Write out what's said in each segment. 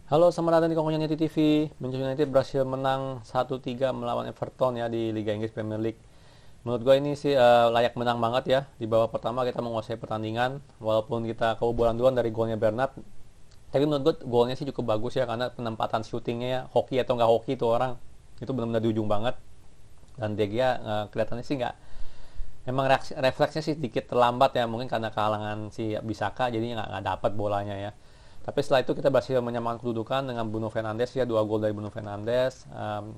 Halo, selamat datang di Kongko United TV. Manchester United berhasil menang 1-3 melawan Everton ya di Liga Inggris Premier League. Menurut gue ini sih layak menang banget ya. Di babak pertama kita menguasai pertandingan, walaupun kita kebobolan duluan dari golnya Bernat. Tapi menurut gue golnya sih cukup bagus ya, karena penempatan syutingnya ya, hoki atau nggak hoki itu orang, itu benar-benar di ujung banget. Dan De Gea kelihatannya sih nggak, emang refleksnya sih sedikit terlambat ya, mungkin karena kehalangan si Bisaka, jadinya nggak dapat bolanya ya. Tapi setelah itu kita berhasil menyamakan kedudukan dengan Bruno Fernandes ya, 2 gol dari Bruno Fernandes.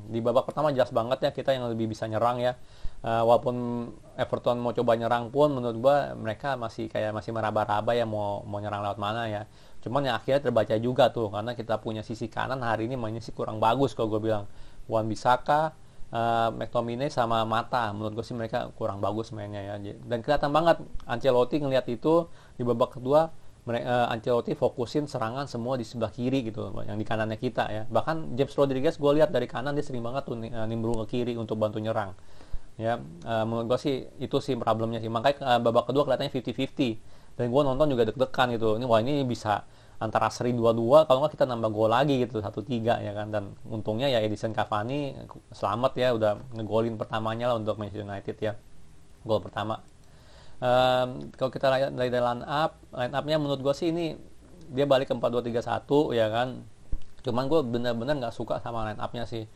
Di babak pertama jelas banget ya kita yang lebih bisa nyerang ya. Walaupun Everton mau coba nyerang pun, menurut gua mereka masih meraba-raba ya, mau nyerang lewat mana ya. Cuman yang akhirnya terbaca juga tuh, karena kita punya sisi kanan hari ini mainnya sih kurang bagus kalau gue bilang. Wan Bisaka, McTominay sama Mata, menurut gue sih mereka kurang bagus mainnya ya. Dan kelihatan banget Ancelotti ngelihat itu di babak kedua. Ancelotti fokusin serangan semua di sebelah kiri gitu, yang di kanannya kita ya. Bahkan James Rodriguez gue lihat dari kanan dia sering banget tuh nimbrung ke kiri untuk bantu nyerang ya. Menurut gue sih itu sih problemnya sih, makanya babak kedua kelihatannya 50-50, dan gue nonton juga deg-degan gitu. Ini bisa antara seri 2-2, kalau nggak kita nambah gol lagi gitu, 1-3 ya kan. Dan untungnya ya Edison Cavani selamat ya, udah ngegolin pertamanya lah untuk Manchester United ya, gol pertama. Kalau kita lihat dari line upnya menurut gue sih ini dia balik ke 4-2-3-1 ya kan. Cuman gue bener-bener nggak suka sama line upnya sih.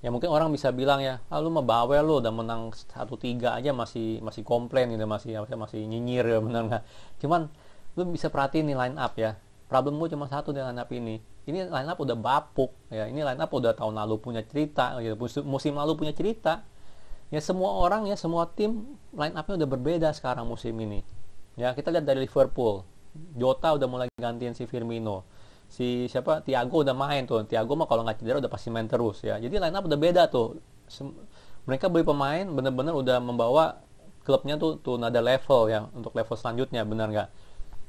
Ya mungkin orang bisa bilang ya, lu mah bawel, lu udah menang 1-3 aja masih masih komplain gitu, masih nyinyir ya, bener nggak? Cuman lu bisa perhatiin nih line up ya. Problem gue cuma satu dengan line up ini. Ini line up udah bapuk ya. Ini line up udah tahun lalu punya cerita gitu. Musim lalu punya cerita. Ya semua orang ya, semua tim line up-nya udah berbeda sekarang musim ini. Ya kita lihat dari Liverpool, Jota udah mulai gantiin si Firmino. Si siapa, Thiago udah main tuh. Thiago mah kalau nggak cedera udah pasti main terus ya. Jadi line up udah beda tuh. Mereka beli pemain bener-bener udah membawa klubnya tuh another level ya, untuk level selanjutnya, benar nggak?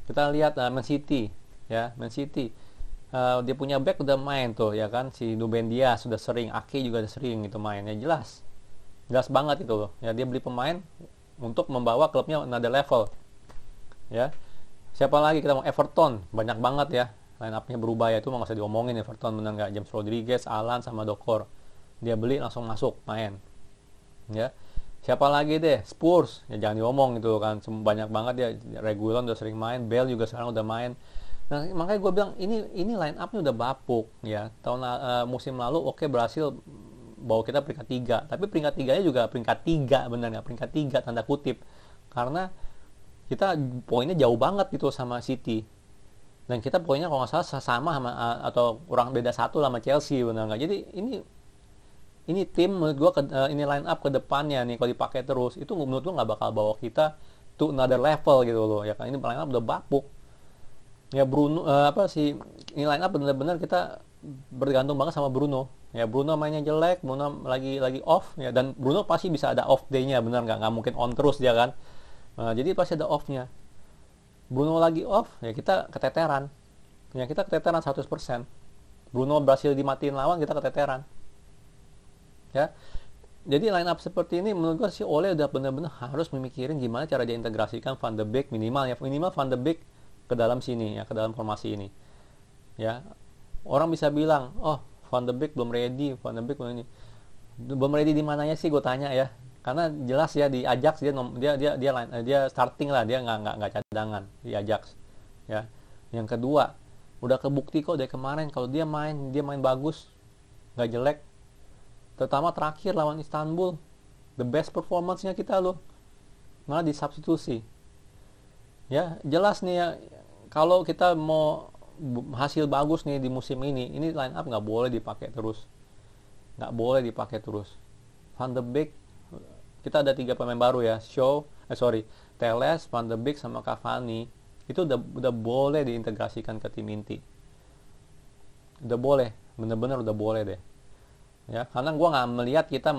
Kita lihat Man City ya, Man City. Dia punya back udah main tuh ya kan, si Ruben Dias sudah sering, Ake juga udah sering gitu main ya, jelas jelas banget itu loh ya. Dia beli pemain untuk membawa klubnya another level ya. Siapa lagi kita mau, Everton banyak banget ya, line up-nya berubah ya, itu nggak usah diomongin. Everton benar nggak, James Rodriguez, Alan sama Dokor, dia beli langsung masuk main ya. Siapa lagi deh, Spurs ya, jangan diomong itu kan, banyak banget ya. Reguilon udah sering main, Bale juga sekarang udah main. Nah makanya gue bilang ini line up-nya udah bapuk ya. Musim lalu oke, berhasil bawa kita peringkat 3, tapi peringkat 3-nya juga peringkat 3, benar nggak, peringkat 3 tanda kutip, karena kita poinnya jauh banget gitu sama City, dan kita poinnya kalau nggak salah sama atau kurang beda satu sama Chelsea, benar nggak. Jadi ini tim menurut gua ini line up ke depannya nih, kalau dipakai terus itu menurut gua nggak bakal bawa kita to another level gitu loh ya kan. Ini line up udah bapuk ya. Bruno apa sih, ini line up bener-bener kita bergantung banget sama Bruno ya. Bruno mainnya jelek, Bruno lagi off ya, dan Bruno pasti bisa ada off day-nya, benar nggak mungkin on terus dia kan. Jadi pasti ada off-nya. Bruno lagi off ya, kita keteteran ya, kita keteteran 100%. Bruno berhasil dimatiin lawan, kita keteteran ya. Jadi line up seperti ini menurut gue si Ole udah bener-bener harus memikirin gimana cara dia integrasikan Van de Beek, minimal Van de Beek ke dalam sini ya, ke dalam formasi ini ya. Orang bisa bilang, oh Van de Beek belum ready, Van de Beek belum ini. Belum ready di mananya sih, gue tanya ya. Karena jelas ya di Ajax dia starting lah, dia nggak cadangan di Ajax ya. Yang kedua, udah kebukti kok dari kemarin kalau dia main bagus, nggak jelek. Terutama terakhir lawan Istanbul, the best performance-nya kita loh, malah disubstitusi ya. Jelas nih ya, kalau kita mau hasil bagus nih di musim ini line up nggak boleh dipakai terus, nggak boleh dipakai terus. Van de Beek, kita ada 3 pemain baru ya, Teles, Van de Beek sama Cavani, itu udah boleh diintegrasikan ke tim inti, udah boleh, bener-bener udah boleh deh ya. Karena gue nggak melihat kita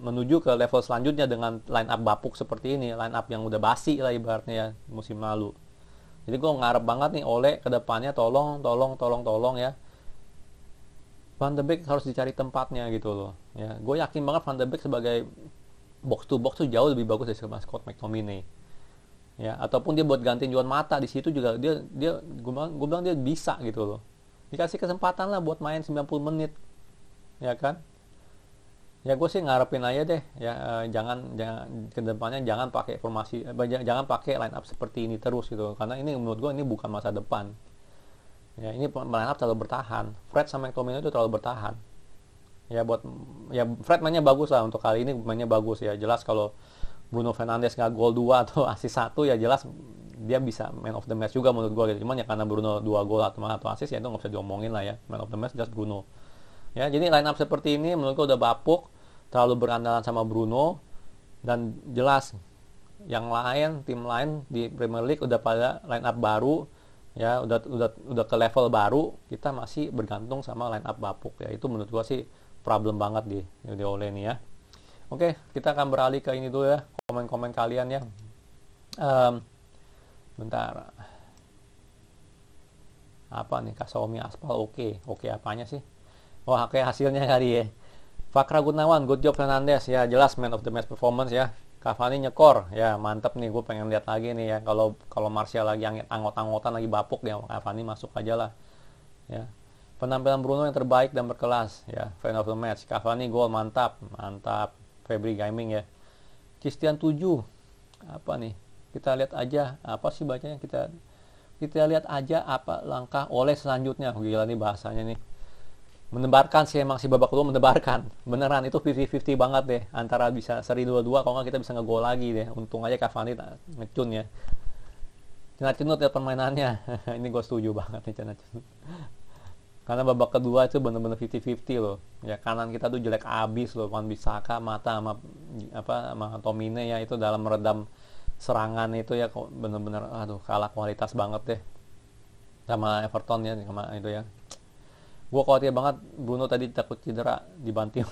menuju ke level selanjutnya dengan line up bapuk seperti ini, line up yang udah basi lah ibaratnya ya musim lalu. Jadi gue ngarep banget nih oleh kedepannya, tolong ya, Van de Beek harus dicari tempatnya gitu loh ya. Gue yakin banget Van de Beek sebagai box to box tuh jauh lebih bagus dari Scott McTominay ya. Ataupun dia buat gantiin Juan Mata di situ juga, gue bilang dia bisa gitu loh dikasih kesempatan lah buat main 90 menit, ya kan? Ya gue sih ngarepin aja deh ya, jangan kedepannya jangan pakai formasi, jangan pakai line up seperti ini terus gitu, karena ini menurut gue ini bukan masa depan ya. Ini line up terlalu bertahan, Fred sama McTominay itu terlalu bertahan ya. Fred mainnya bagus lah untuk kali ini, mainnya bagus ya. Jelas kalau Bruno Fernandes nggak gol 2 atau assist 1 ya jelas dia bisa man of the match juga menurut gue gitu. Cuman ya karena Bruno 2 gol atau assist ya itu nggak bisa diomongin lah ya, man of the match jelas Bruno ya. Jadi line up seperti ini menurut gue udah bapuk, terlalu berandalan sama Bruno, dan jelas yang lain, tim lain di Premier League udah pada line up baru ya, udah ke level baru, kita masih bergantung sama line up bapuk ya. Itu menurut gua sih problem banget di Ole ini ya. Oke, kita akan beralih ke ini dulu ya, komen-komen kalian ya. Bentar, apa nih, Kasomi Aspal, oke apanya sih? Wah, oke hasilnya kali ya. Fakra Gunawan, good job Fernandes ya, jelas man of the match performance ya. Cavani nyekor ya, mantep nih, gue pengen lihat lagi nih ya. Kalau Martial lagi anggot-anggotan lagi bapuk ya, Cavani masuk aja lah ya. Penampilan Bruno yang terbaik dan berkelas ya, fan of the match. Cavani gol, mantap. Febri Gaming ya. Christian 7, apa nih, kita lihat aja apa sih bacanya, kita lihat aja apa langkah Ole selanjutnya. Gila nih bahasanya nih, menebarkan sih, emang si babak kedua menebarkan beneran. Itu 50-50 banget deh, antara bisa seri 2-2 kalau nggak kita bisa ngegol lagi deh. Untung aja Cavani ngecun ya, cenut ya permainannya. Ini gue setuju banget nih cenut, karena babak kedua itu bener-bener 50-50 loh ya. Kanan kita tuh jelek abis loh, Wan Bissaka mata sama Tomine ya, itu dalam meredam serangan itu ya, kok bener-bener aduh kalah kualitas banget deh sama Everton ya, sama itu ya. Gue khawatir banget Bruno tadi takut cedera dibanting.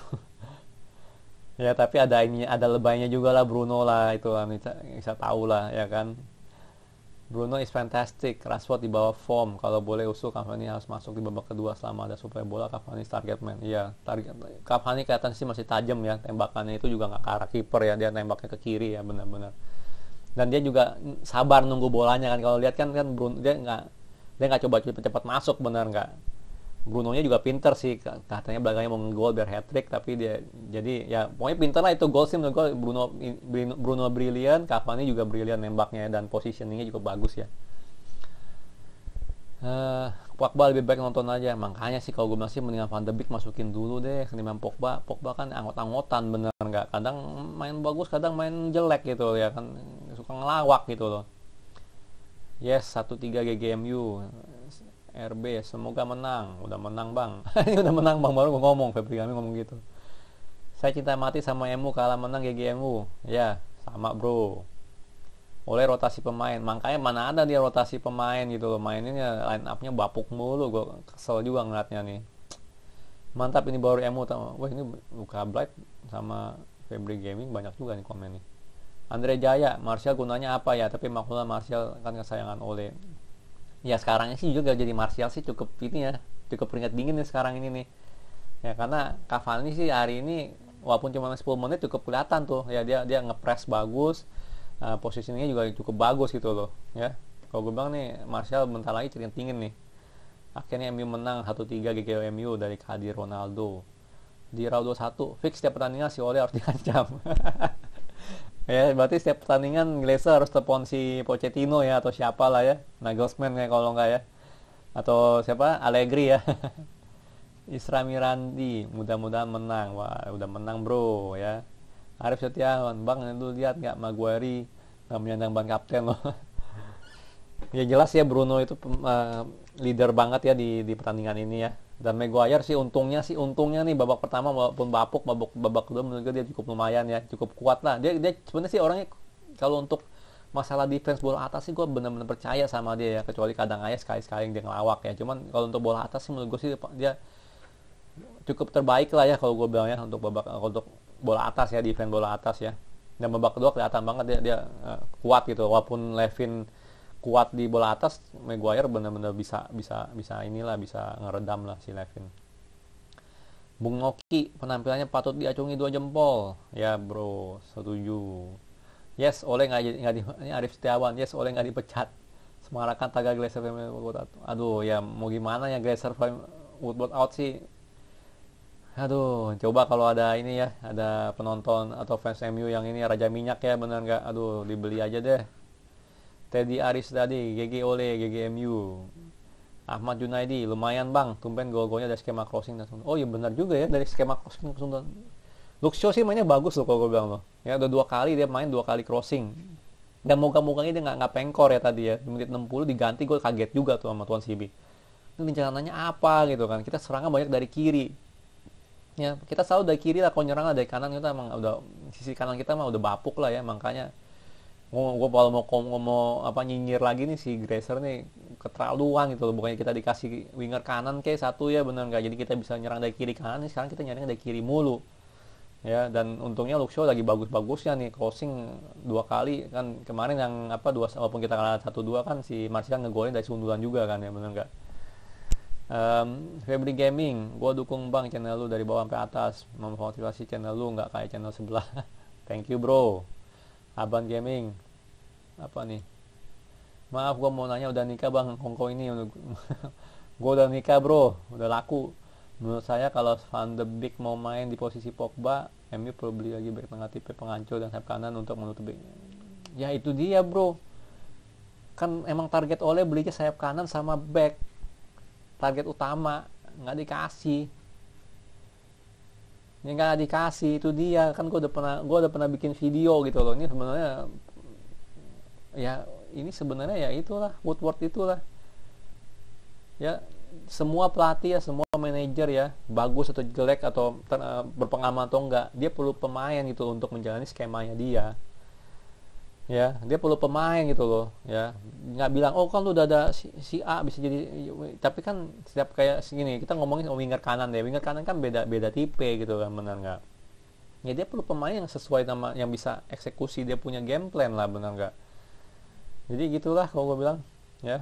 Ya tapi ada lebaynya juga lah Bruno lah, itu lah bisa tahu lah ya kan. Bruno is fantastic, Rashford di bawah form, kalau boleh usul Cavani harus masuk di babak kedua selama ada suplai bola. Cavani target man. Iya, Cavani kelihatan sih masih tajam ya, tembakannya itu juga nggak ke arah kiper ya, dia tembaknya ke kiri ya, benar-benar. Dan dia juga sabar nunggu bolanya kan. Kalau lihat kan Bruno dia nggak coba cepat-cepat masuk, benar nggak. Bruno-nya juga pinter sih, katanya belakangnya mau nge-goal biar hat-trick, tapi dia jadi ya pokoknya pinter lah. Itu gol sih menurut gue, Bruno brilian, Cavani juga brilian nembaknya, dan positioningnya juga bagus ya. Pogba lebih baik nonton aja, makanya sih kalau gue masih mendingan Van de Beek masukin dulu deh ketimbang Pogba kan anggot-anggotan, bener nggak, kadang main bagus kadang main jelek gitu ya kan, suka ngelawak gitu loh. Yes, 1-3 GGMU RB, semoga menang. Udah menang bang. Ini udah menang bang, baru gue ngomong, Febri kami ngomong gitu. Saya cinta mati sama MU, kalah menang GGMU. Ya sama bro. Oleh rotasi pemain, makanya mana ada dia rotasi pemain gitu loh, mainnya line up-nya bapuk mulu. Gue kesel juga ngeliatnya nih. Mantap ini baru MU. Wah ini Luka Blight sama Febri Gaming banyak juga nih komen nih. Andre Jaya, Martial gunanya apa ya? Tapi maklumlah Martial kan kesayangan Ole. Ya sekarang sih juga jadi Martial sih cukup ini ya, cukup keringat dingin nih sekarang ini nih ya, karena Cavani sih hari ini walaupun cuma 10 menit cukup kelihatan tuh ya, dia ngepres bagus, posisinya juga cukup bagus gitu loh ya. Kalau gue bilang nih Martial bentar lagi keringat dingin nih. Akhirnya MU menang 1-3 GGMU dari Kadir Ronaldo di round 21. Fix setiap pertandingan si Ole harus diancam. Ya berarti setiap pertandingan Glazer harus telepon si Pochettino ya, atau siapa lah ya, Nagelsmann ya kalau enggak ya, atau siapa, Allegri ya. Isra Mirandi, mudah-mudahan menang. Wah udah menang bro ya. Arif Setiawan, bang itu lihat nggak Maguire nggak menyandang ban kapten loh. Ya jelas ya Bruno itu leader banget ya di pertandingan ini ya. Dan Maguire sih untungnya nih babak pertama walaupun bapuk, babak kedua menurut gue dia cukup lumayan ya, cukup kuat lah. Dia sebenarnya sih orangnya kalau untuk masalah defense bola atas sih gue benar-benar percaya sama dia ya, kecuali kadang aja sekali-sekali yang dia ngelawak ya. Cuman kalau untuk bola atas sih menurut gue sih dia cukup terbaik lah ya kalau gue bilang ya, untuk bola atas ya, defense bola atas ya. Dan babak kedua kelihatan banget dia kuat gitu, walaupun Levin kuat di bola atas, Maguire benar-benar bisa inilah, bisa ngeredam lah si Levin. Bung Noki, penampilannya patut diacungi 2 jempol ya bro, setuju. Yes, Oleh nggak ini Arif Setiawan, yes Oleh nggak dipecat, Semarakan taga Glazer Family Woodward out. Aduh ya mau gimana ya, Glazer Family Woodward out sih. Aduh, coba kalau ada ini ya, ada penonton atau fans MU yang ini Raja Minyak ya, bener nggak? Aduh, dibeli aja deh. Teddy Aris tadi, GG Ole, GG MU. Ahmad Junaidi, lumayan bang, tumben gol-golnya dari skema crossing dan oh iya benar juga ya, dari skema crossing langsung. Luxio sih mainnya bagus loh kalau gue bilang loh. Ya udah 2 kali dia main 2 kali crossing. Dan moga-moganya dia nggak pengkor ya tadi ya. Di menit 60 diganti, gue kaget juga tuh sama Tuan Sibi. Ini rencananya apa gitu kan? Kita serangan banyak dari kiri. Ya kita selalu dari kiri lah, kalau nyerang lah dari kanan kita emang udah sisi kanan kita mah udah bapuk lah ya, makanya gue kalau mau apa nyinyir lagi nih si Grazer nih keterlaluan gitu loh. Bukannya kita dikasih winger kanan kayak satu ya, bener nggak, jadi kita bisa nyerang dari kiri kanan nih, sekarang kita nyerang dari kiri mulu ya. Dan untungnya Luxio lagi bagus-bagusnya nih, crossing 2 kali kan kemarin, yang apa dua, walaupun kita kalah 1-2 kan si Martial ngegolin dari sundulan juga kan ya, bener nggak. Febri Gaming, gue dukung bang channel lu dari bawah sampai atas, memotivasi channel lu nggak kayak channel sebelah. Thank you bro. Aban Gaming, apa nih? Maaf gue mau nanya, udah nikah bang Hongkong ini? Gue udah nikah bro, udah laku. Menurut saya kalau Van de Beek mau main di posisi Pogba, MU perlu beli lagi back tengah tipe pengancur dan sayap kanan untuk menutupi. Ya itu dia bro, kan emang target oleh belinya sayap kanan sama back, target utama nggak dikasih. Ya nggak dikasih, itu dia kan. Gue udah pernah bikin video gitu loh. Ini sebenarnya ya, ini sebenarnya ya itulah Woodward itulah ya. Semua pelatih ya, semua manajer ya, bagus atau jelek atau berpengalaman atau enggak, dia perlu pemain gitu untuk menjalani skemanya dia ya. Dia perlu pemain gitu loh ya. Nggak bilang oh kan lu udah ada si A bisa jadi, tapi kan setiap kayak segini kita ngomongin winger kanan deh, winger kanan kan beda tipe gitu kan, benar nggak ya. Dia perlu pemain yang sesuai nama, yang bisa eksekusi dia punya game plan lah, benar nggak. Jadi gitulah kalau gue bilang ya.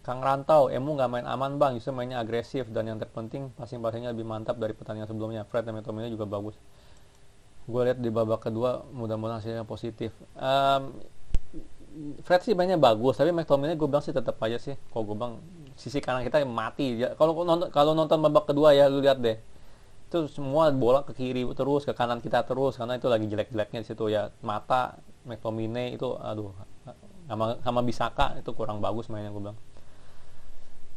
Kang Rantau, Emu nggak main aman bang, justru mainnya agresif, dan yang terpenting passing-passingnya lebih mantap dari pertandingan sebelumnya. Fred dan McTominay juga bagus. Gue lihat di babak kedua, mudah-mudahan hasilnya positif. Fred sih mainnya bagus, tapi McTominay gue bilang sih tetap aja sih, kalau gue bilang sisi kanan kita mati ya. Kalau nonton babak kedua ya, lu lihat deh, itu semua bola ke kiri terus, ke kanan kita terus, karena itu lagi jelek-jeleknya di situ ya. Mata McTominay itu aduh, sama Bisaka itu kurang bagus mainnya, gue bilang.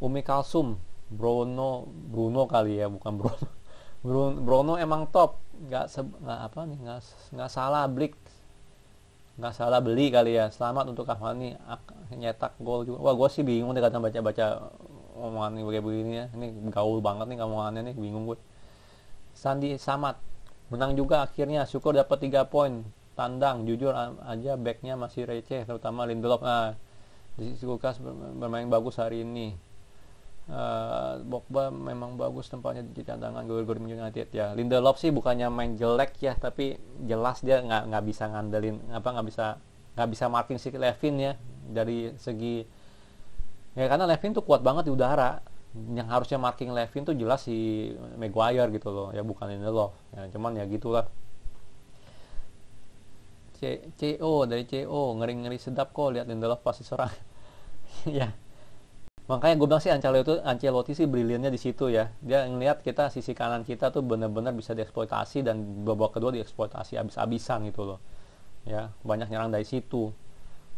Umi Kalsum, Bruno kali ya, bukan Bruno. Bruno emang top, nggak salah beli kali ya. Selamat untuk Cavani nyetak gol juga. Wah gue sih bingung deh kadang baca omongan kayak begini ya. Ini gaul banget nih omongannya nih, bingung gue. Sandi Samad menang juga akhirnya, syukur dapat 3 poin tandang. Jujur aja backnya masih receh, terutama Lindelof. Di sisi kulkas bermain bagus hari ini. Pogba memang bagus tempatnya di cadangan gol United ya. Lindelof sih bukannya main jelek ya, tapi jelas dia nggak bisa ngandelin nggak bisa marking si Levin ya, dari segi ya, karena Levin tuh kuat banget di udara. Yang harusnya marking Levin tuh jelas si Maguire gitu loh ya, bukan Lindelof ya. Cuman ya gitulah. CO ngeri sedap kok lihat Lindelof pasti serang. Ya makanya gue bilang sih Ancelotti sih briliannya di situ ya. Dia ngelihat kita sisi kanan kita tuh benar-benar bisa dieksploitasi, dan babak kedua dieksploitasi abis-abisan gitu loh ya. Banyak nyerang dari situ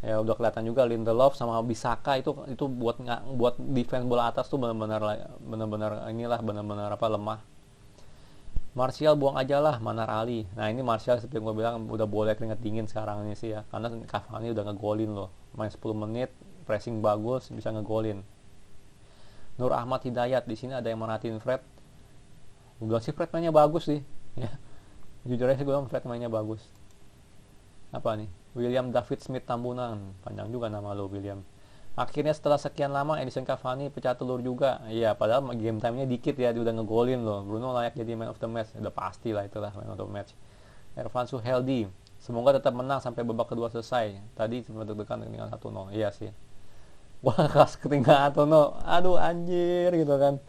ya. Udah kelihatan juga Lindelof sama Bisaka itu buat defense bola atas tuh benar-benar apa, lemah. Martial buang aja lah, Manar Ali. Nah ini Martial seperti gue bilang udah boleh keringet dingin sekarang ini sih ya, karena Cavani udah ngegolin loh, main 10 menit pressing bagus, bisa ngegolin. Nur Ahmad Hidayat, di sini ada yang merhatiin Fred. Gue bilang sih Fred mainnya bagus sih ya. Jujur aja gue bilang Fred mainnya bagus. Apa nih? William David Smith Tambunan, panjang juga nama lo William. Akhirnya setelah sekian lama Edison Cavani pecah telur juga. Iya, padahal game time-nya dikit ya, dia udah ngegolin loh. Bruno layak jadi man of the match. Udah pasti lah itulah man of the match. Ervan Suheldi, semoga tetap menang sampai babak kedua selesai. Tadi sempat deg-degan dengan 1-0. Iya sih. Wah, kelas ketinggalan 1-0. Aduh anjir gitu kan.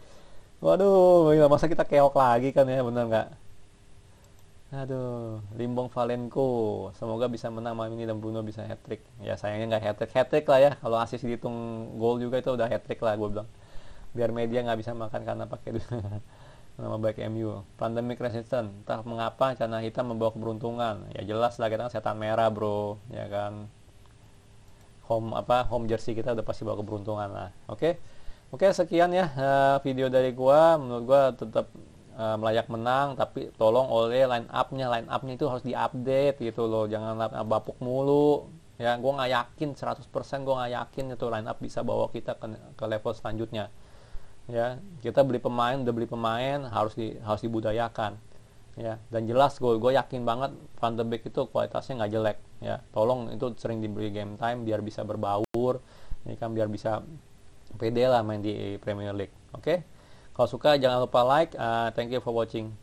Waduh, masa kita keok lagi kan ya, bener nggak? Aduh, Limbong Valenko. Semoga bisa menang malam ini dan Bruno bisa hat-trick. Ya sayangnya nggak hat-trick. Hat-trick lah ya. Kalau asis dihitung gol juga itu udah hat-trick lah gue bilang. Biar media nggak bisa makan karena pakai nama baik MU. Pandemic resistant. Entah mengapa celana hitam membawa keberuntungan. Ya jelas lah kita kan setan merah bro. Ya kan. Home jersey kita udah pasti bawa keberuntungan lah. Oke. Oke, sekian ya video dari gua. Menurut gua tetap layak menang, tapi tolong oleh line up-nya itu harus diupdate gitu loh. Jangan bapuk mulu. Ya, gua nggak yakin 100% gua nggak yakin itu line up bisa bawa kita ke level selanjutnya. Ya, kita udah beli pemain harus dibudayakan. Ya, dan jelas gue yakin banget Van de Beek itu kualitasnya nggak jelek. Ya, tolong itu sering diberi game time biar bisa berbaur. Ini kan biar bisa pede lah main di Premier League. Oke. Kalau suka jangan lupa like. Thank you for watching.